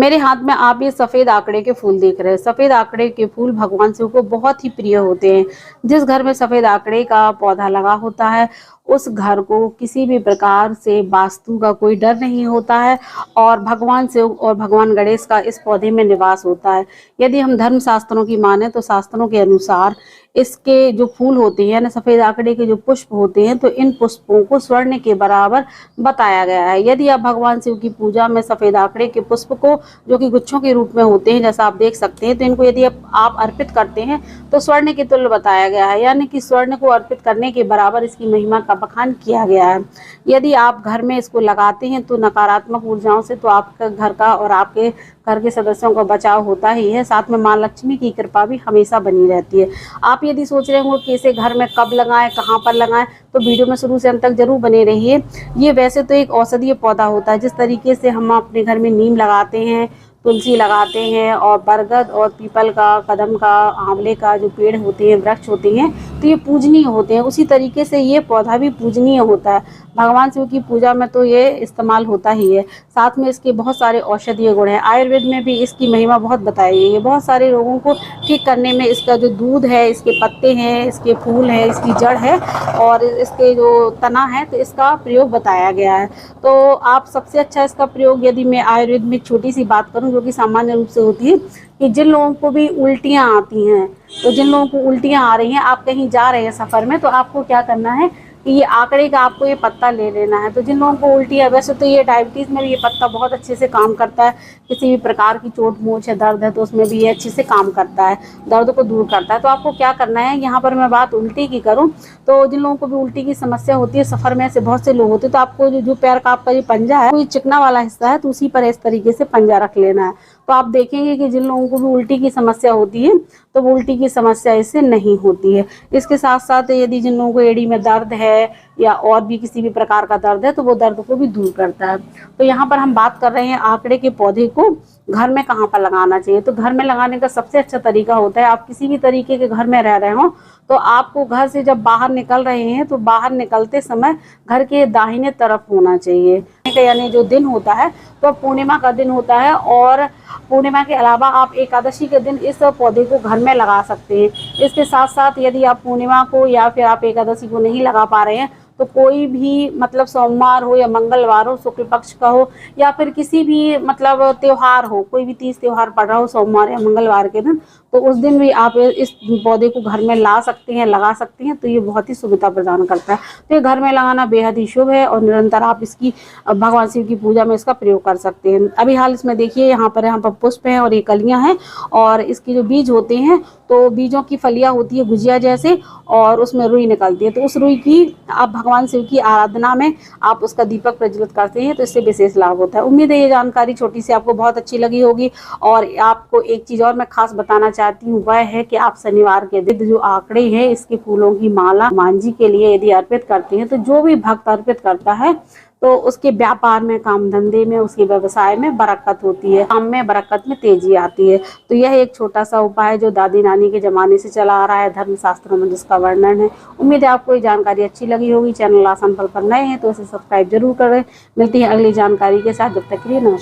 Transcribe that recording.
मेरे हाथ में आप ये सफेद आंकड़े के फूल देख रहे हैं। सफेद आंकड़े के फूल भगवान शिव को बहुत ही प्रिय होते हैं। जिस घर में सफेद आंकड़े का पौधा लगा होता है उस घर को किसी भी प्रकार से वास्तु का कोई डर नहीं होता है और भगवान शिव और भगवान गणेश का इस पौधे में निवास होता है। यदि हम धर्म शास्त्रों की माने तो शास्त्रों के अनुसार इसके जो फूल होते हैं ना, सफेद आंकड़े के जो पुष्प होते हैं, तो इन पुष्पों को स्वर्ण के बराबर बताया गया है। यदि आप भगवान शिव की पूजा में सफेद आंकड़े के पुष्प को, जो कि गुच्छों के रूप में होते हैं जैसा आप देख सकते हैं, तो इनको यदि आप अर्पित करते हैं तो स्वर्ण के तुल्य बताया गया है, यानी कि स्वर्ण को अर्पित करने के बराबर इसकी महिमा का बखान किया गया है। यदि आप घर में इसको लगाते हैं तो नकारात्मक ऊर्जाओं से तो आपका घर का और आपके घर के सदस्यों का बचाव होता ही है, साथ में मां लक्ष्मी की कृपा भी हमेशा बनी रहती है। आप यदि सोच रहे हो कि इसे घर में कब लगाएं, कहां पर लगाएं, तो वीडियो में शुरू से अंत तक जरूर बने रहिए। ये वैसे तो एक औषधीय पौधा होता है। जिस तरीके से हम अपने घर में नीम लगाते हैं, तुलसी लगाते हैं और बरगद और पीपल का, कदम का, आंवले का जो पेड़ होते हैं, वृक्ष होते हैं, तो ये पूजनीय होते हैं। उसी तरीके से ये पौधा भी पूजनीय होता है। भगवान शिव की पूजा में तो ये इस्तेमाल होता ही है। साथ में इसके बहुत सारे औषधीय गुण हैं। आयुर्वेद में भी इसकी महिमा बहुत बताई गई है। बहुत सारे रोगों को ठीक करने में इसका जो दूध है, इसके पत्ते हैं, इसके फूल है, इसकी जड़ है और इसके जो तना है, तो इसका प्रयोग बताया गया है। तो आप सबसे अच्छा इसका प्रयोग, यदि मैं आयुर्वेद में छोटी सी बात करूं जो कि सामान्य रूप से होती है, कि जिन लोगों को भी उल्टियां आती हैं, तो जिन लोगों को उल्टियां आ रही हैं, आप कहीं जा रहे हैं सफ़र में, तो आपको क्या करना है कि ये आंकड़े का आपको ये पत्ता ले लेना है। तो जिन लोगों को उल्टी है, वैसे तो ये डायबिटीज़ में भी ये पत्ता बहुत अच्छे से काम करता है। किसी भी प्रकार की चोट मोच है, दर्द है, तो उसमें भी ये अच्छे से काम करता है, दर्द को दूर करता है। तो आपको क्या करना है, यहाँ पर मैं बात उल्टी की करूँ तो जिन लोगों को भी उल्टी की समस्या होती है, सफ़र में ऐसे बहुत से लोग होते हैं, तो आपको जो पैर का आपका ये पंजा है, कोई चिकना वाला हिस्सा है, तो उसी पर इस तरीके से पंजा रख लेना है। तो आप देखेंगे कि जिन लोगों को भी उल्टी की समस्या होती है तो वो उल्टी की समस्या इससे नहीं होती है। इसके साथ साथ यदि जिन लोगों को एड़ी में दर्द है या और भी किसी भी प्रकार का दर्द है, तो वो दर्द को भी दूर करता है। तो यहाँ पर हम बात कर रहे हैं आंकड़े के पौधे को घर में कहाँ पर लगाना चाहिए। तो घर में लगाने का सबसे अच्छा तरीका होता है, आप किसी भी तरीके के घर में रह रहे हो तो आपको घर से जब बाहर निकल रहे हैं तो बाहर निकलते समय घर के दाहिने तरफ होना चाहिए। यानी जो दिन होता है तो पूर्णिमा का दिन होता है, और पूर्णिमा के अलावा आप एकादशी के दिन इस पौधे को घर में लगा सकते हैं। इसके साथ साथ यदि आप पूर्णिमा को या फिर आप एकादशी को नहीं लगा पा रहे हैं तो कोई भी मतलब सोमवार हो या मंगलवार हो, शुक्ल पक्ष का हो, या फिर किसी भी मतलब त्योहार हो, कोई भी तीज त्योहार पड़ रहा हो सोमवार या मंगलवार के दिन, तो उस दिन भी आप इस पौधे को घर में ला सकते हैं, लगा सकते हैं। तो ये बहुत ही सुविधा प्रदान करता है। तो ये घर में लगाना बेहद ही शुभ है और निरंतर आप इसकी भगवान शिव की पूजा में इसका प्रयोग कर सकते हैं। अभी हाल इसमें देखिए यहाँ पर पुष्प हैं और ये कलियाँ हैं, और इसके जो बीज होते हैं तो बीजों की फलियाँ होती है गुजिया जैसे, और उसमें रुई निकलती है। तो उस रुई की आप भगवान शिव की आराधना में आप उसका दीपक प्रज्वलित करते हैं, तो इससे विशेष लाभ होता है। उम्मीद है ये जानकारी छोटी सी आपको बहुत अच्छी लगी होगी। और आपको एक चीज़ और मैं खास बताना चाहती हूँ, वह है कि आप शनिवार के दिन जो आंकड़े हैं इसके फूलों की माला हनुमान जी के लिए यदि अर्पित करते हैं, तो जो भी भक्त अर्पित करता है तो उसके व्यापार में, काम धंधे में, उसके व्यवसाय में बरकत होती है, काम में बरकत में तेजी आती है। तो यह एक छोटा सा उपाय जो दादी नानी के ज़माने से चला आ रहा है, धर्म शास्त्रों में जिसका वर्णन है। उम्मीद है आपको ये जानकारी अच्छी लगी होगी। चैनल आसान फल पर नए हैं तो इसे सब्सक्राइब जरूर करें। मिलती है अगली जानकारी के साथ, जब तक के लिए नमस्कार।